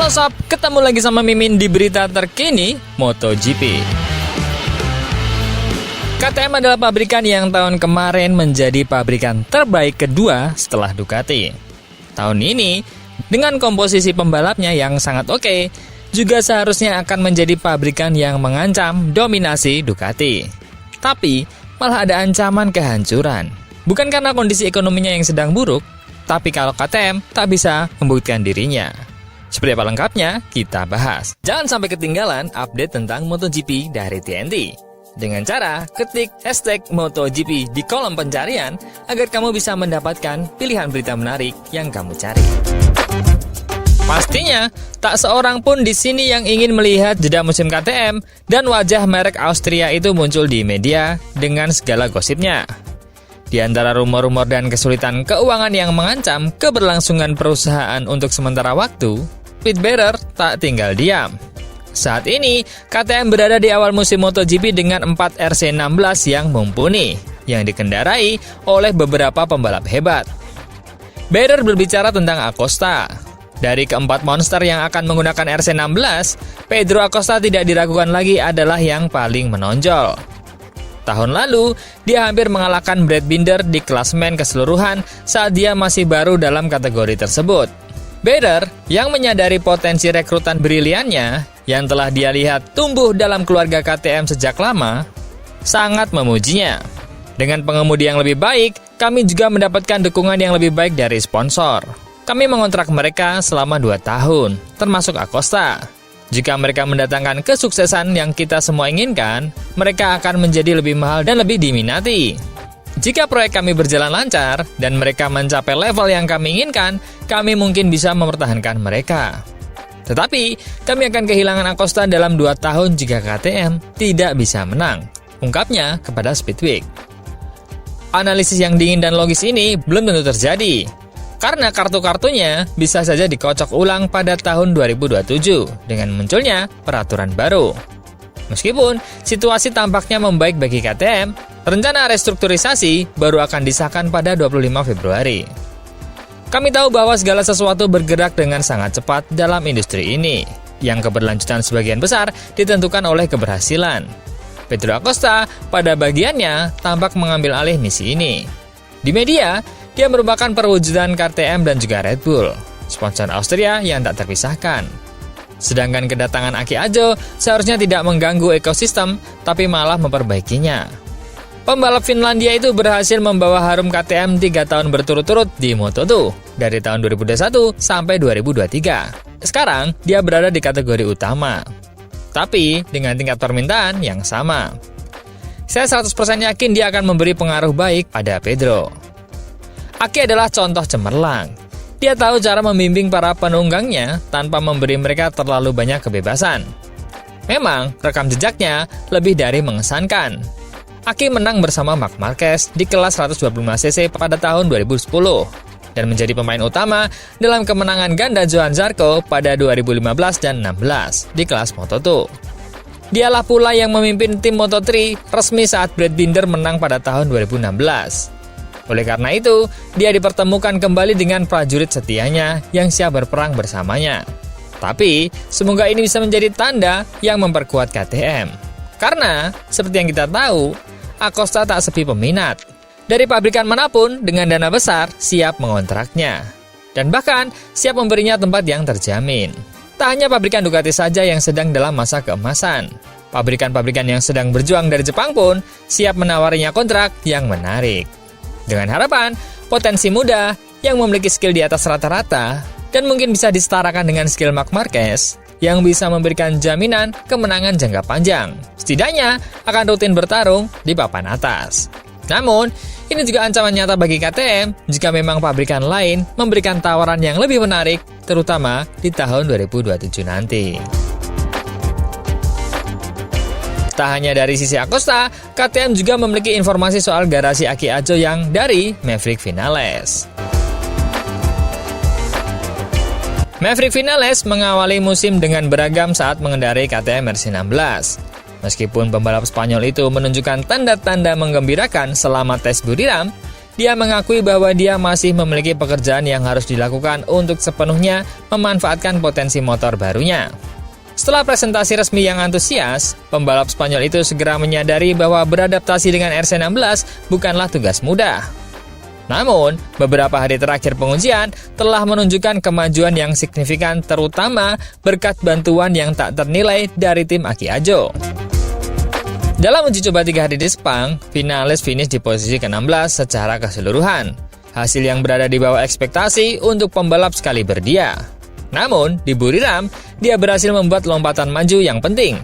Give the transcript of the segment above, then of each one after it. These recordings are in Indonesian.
Halo sob, ketemu lagi sama Mimin di berita terkini MotoGP. KTM adalah pabrikan yang tahun kemarin menjadi pabrikan terbaik kedua setelah Ducati. Tahun ini, dengan komposisi pembalapnya yang sangat oke, juga seharusnya akan menjadi pabrikan yang mengancam dominasi Ducati. Tapi, malah ada ancaman kehancuran. Bukan karena kondisi ekonominya yang sedang buruk, tapi kalau KTM tak bisa membuktikan dirinya. Seperti apa lengkapnya, kita bahas. Jangan sampai ketinggalan update tentang MotoGP dari TNT. Dengan cara ketik hashtag MotoGP di kolom pencarian agar kamu bisa mendapatkan pilihan berita menarik yang kamu cari. Pastinya, tak seorang pun di sini yang ingin melihat jeda musim KTM dan wajah merek Austria itu muncul di media dengan segala gosipnya. Di antara rumor-rumor dan kesulitan keuangan yang mengancam keberlangsungan perusahaan untuk sementara waktu, Pete Bearer tak tinggal diam. Saat ini, KTM berada di awal musim MotoGP dengan 4 RC16 yang mumpuni, yang dikendarai oleh beberapa pembalap hebat. Bearer berbicara tentang Acosta. Dari keempat monster yang akan menggunakan RC16, Pedro Acosta tidak diragukan lagi adalah yang paling menonjol. Tahun lalu, dia hampir mengalahkan Brad Binder di klasemen keseluruhan saat dia masih baru dalam kategori tersebut. Bearer, yang menyadari potensi rekrutan briliannya, yang telah dia lihat tumbuh dalam keluarga KTM sejak lama, sangat memujinya. Dengan pengemudi yang lebih baik, kami juga mendapatkan dukungan yang lebih baik dari sponsor. Kami mengontrak mereka selama 2 tahun, termasuk Acosta. Jika mereka mendatangkan kesuksesan yang kita semua inginkan, mereka akan menjadi lebih mahal dan lebih diminati. Jika proyek kami berjalan lancar dan mereka mencapai level yang kami inginkan, kami mungkin bisa mempertahankan mereka. Tetapi, kami akan kehilangan Acosta dalam 2 tahun jika KTM tidak bisa menang, ungkapnya kepada Speedweek. Analisis yang dingin dan logis ini belum tentu terjadi, karena kartu-kartunya bisa saja dikocok ulang pada tahun 2027 dengan munculnya peraturan baru. Meskipun situasi tampaknya membaik bagi KTM, rencana restrukturisasi baru akan disahkan pada 25 Februari. Kami tahu bahwa segala sesuatu bergerak dengan sangat cepat dalam industri ini, yang keberlanjutan sebagian besar ditentukan oleh keberhasilan. Pedro Acosta pada bagiannya tampak mengambil alih misi ini. Di media, dia merupakan perwujudan KTM dan juga Red Bull, sponsor Austria yang tak terpisahkan. Sedangkan kedatangan Aki Ajo seharusnya tidak mengganggu ekosistem, tapi malah memperbaikinya. Pembalap Finlandia itu berhasil membawa harum KTM 3 tahun berturut-turut di Moto2, dari tahun 2021 sampai 2023. Sekarang, dia berada di kategori utama, tapi dengan tingkat permintaan yang sama. Saya 100% yakin dia akan memberi pengaruh baik pada Pedro. Aki adalah contoh cemerlang. Dia tahu cara membimbing para penunggangnya tanpa memberi mereka terlalu banyak kebebasan. Memang, rekam jejaknya lebih dari mengesankan. Aki menang bersama Marc Marquez di kelas 125cc pada tahun 2010 dan menjadi pemain utama dalam kemenangan ganda Johan Zarco pada 2015 dan 16 di kelas Moto2. Dialah pula yang memimpin tim Moto3 resmi saat Brad Binder menang pada tahun 2016. Oleh karena itu, dia dipertemukan kembali dengan prajurit setianya yang siap berperang bersamanya. Tapi, semoga ini bisa menjadi tanda yang memperkuat KTM. Karena, seperti yang kita tahu, Acosta tak sepi peminat. Dari pabrikan manapun dengan dana besar siap mengontraknya. Dan bahkan siap memberinya tempat yang terjamin. Tak hanya pabrikan Ducati saja yang sedang dalam masa keemasan. Pabrikan-pabrikan yang sedang berjuang dari Jepang pun siap menawarinya kontrak yang menarik. Dengan harapan, potensi muda yang memiliki skill di atas rata-rata dan mungkin bisa disetarakan dengan skill Marc Marquez yang bisa memberikan jaminan kemenangan jangka panjang. Setidaknya akan rutin bertarung di papan atas. Namun, ini juga ancaman nyata bagi KTM jika memang pabrikan lain memberikan tawaran yang lebih menarik, terutama di tahun 2027 nanti. Tak hanya dari sisi Acosta, KTM juga memiliki informasi soal garasi Aki Ajo yang dari Maverick Vinales. Maverick Vinales mengawali musim dengan beragam saat mengendarai KTM RC16. Meskipun pembalap Spanyol itu menunjukkan tanda-tanda menggembirakan selama tes bodiram, dia mengakui bahwa dia masih memiliki pekerjaan yang harus dilakukan untuk sepenuhnya memanfaatkan potensi motor barunya. Setelah presentasi resmi yang antusias, pembalap Spanyol itu segera menyadari bahwa beradaptasi dengan RC16 bukanlah tugas mudah. Namun, beberapa hari terakhir pengujian telah menunjukkan kemajuan yang signifikan terutama berkat bantuan yang tak ternilai dari tim Aki Ajo. Dalam uji coba 3 hari di Sepang, Vinales finish di posisi ke-16 secara keseluruhan. Hasil yang berada di bawah ekspektasi untuk pembalap sekali berdia. Namun, di Buriram, dia berhasil membuat lompatan maju yang penting.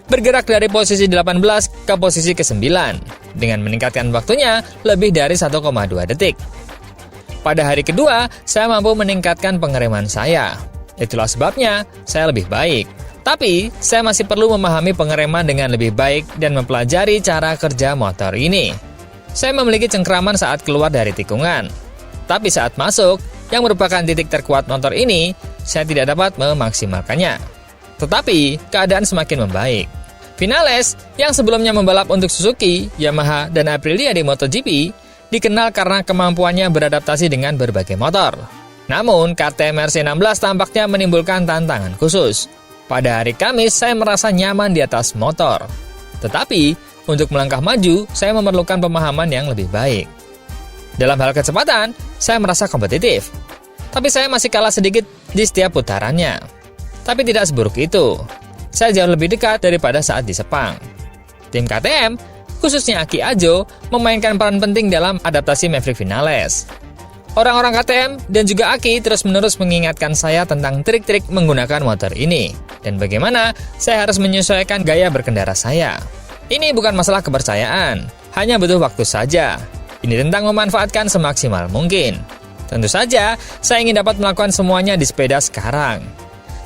Bergerak dari posisi 18 ke posisi ke-9, dengan meningkatkan waktunya lebih dari 1,2 detik. Pada hari kedua, saya mampu meningkatkan pengereman saya. Itulah sebabnya, saya lebih baik. Tapi, saya masih perlu memahami pengereman dengan lebih baik dan mempelajari cara kerja motor ini. Saya memiliki cengkraman saat keluar dari tikungan. Tapi saat masuk, yang merupakan titik terkuat motor ini, saya tidak dapat memaksimalkannya. Tetapi, keadaan semakin membaik. Vinales, yang sebelumnya membalap untuk Suzuki, Yamaha, dan Aprilia di MotoGP, dikenal karena kemampuannya beradaptasi dengan berbagai motor. Namun, KTM RC16 tampaknya menimbulkan tantangan khusus. Pada hari Kamis, saya merasa nyaman di atas motor. Tetapi, untuk melangkah maju, saya memerlukan pemahaman yang lebih baik. Dalam hal kecepatan, saya merasa kompetitif. Tapi saya masih kalah sedikit di setiap putarannya. Tapi tidak seburuk itu. Saya jauh lebih dekat daripada saat di Sepang. Tim KTM, khususnya Aki Ajo, memainkan peran penting dalam adaptasi Maverick Vinales. Orang-orang KTM dan juga Aki terus-menerus mengingatkan saya tentang trik-trik menggunakan motor ini dan bagaimana saya harus menyesuaikan gaya berkendara saya. Ini bukan masalah kepercayaan, hanya butuh waktu saja. Ini tentang memanfaatkan semaksimal mungkin. Tentu saja, saya ingin dapat melakukan semuanya di sepeda sekarang.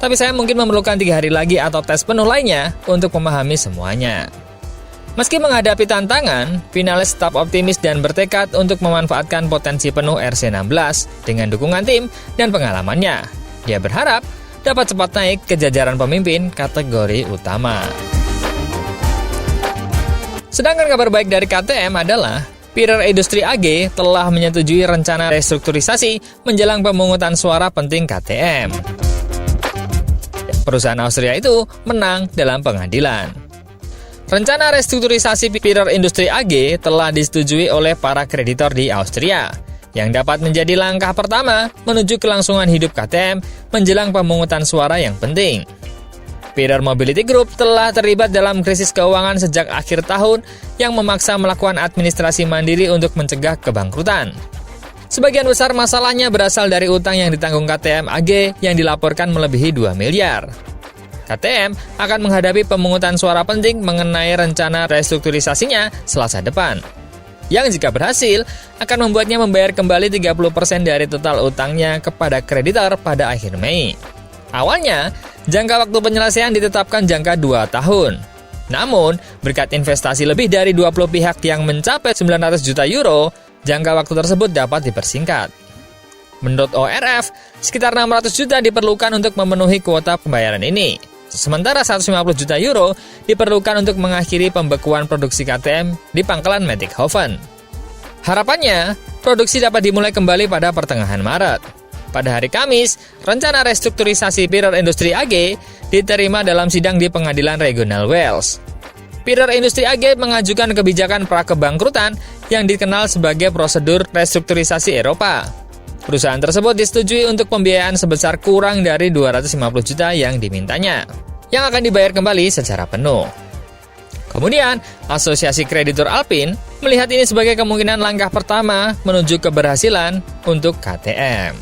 Tapi saya mungkin memerlukan 3 hari lagi atau tes penuh lainnya untuk memahami semuanya. Meski menghadapi tantangan, Vinales tetap optimis dan bertekad untuk memanfaatkan potensi penuh RC16 dengan dukungan tim dan pengalamannya. Dia berharap dapat cepat naik ke jajaran pemimpin kategori utama. Sedangkan kabar baik dari KTM adalah Pirer Industri AG telah menyetujui rencana restrukturisasi menjelang pemungutan suara penting KTM. Perusahaan Austria itu menang dalam pengadilan. Rencana restrukturisasi Pirer Industri AG telah disetujui oleh para kreditor di Austria, yang dapat menjadi langkah pertama menuju kelangsungan hidup KTM menjelang pemungutan suara yang penting. Pirer Mobility Group telah terlibat dalam krisis keuangan sejak akhir tahun yang memaksa melakukan administrasi mandiri untuk mencegah kebangkrutan. Sebagian besar masalahnya berasal dari utang yang ditanggung KTM AG yang dilaporkan melebihi 2 miliar. KTM akan menghadapi pemungutan suara penting mengenai rencana restrukturisasinya Selasa depan. Yang jika berhasil, akan membuatnya membayar kembali 30% dari total utangnya kepada kreditor pada akhir Mei. Awalnya, jangka waktu penyelesaian ditetapkan jangka 2 tahun. Namun, berkat investasi lebih dari 20 pihak yang mencapai 900 juta euro, jangka waktu tersebut dapat dipersingkat. Menurut ORF, sekitar 600 juta diperlukan untuk memenuhi kuota pembayaran ini. Sementara 150 juta euro diperlukan untuk mengakhiri pembekuan produksi KTM di pangkalan Mattighofen. Harapannya, produksi dapat dimulai kembali pada pertengahan Maret. Pada hari Kamis, rencana restrukturisasi Pirer Industri AG diterima dalam sidang di Pengadilan Regional Wales. Pirer Industri AG mengajukan kebijakan pra-kebangkrutan yang dikenal sebagai prosedur restrukturisasi Eropa. Perusahaan tersebut disetujui untuk pembiayaan sebesar kurang dari 250 juta yang dimintanya, yang akan dibayar kembali secara penuh. Kemudian, Asosiasi Kreditur Alpine melihat ini sebagai kemungkinan langkah pertama menuju keberhasilan untuk KTM.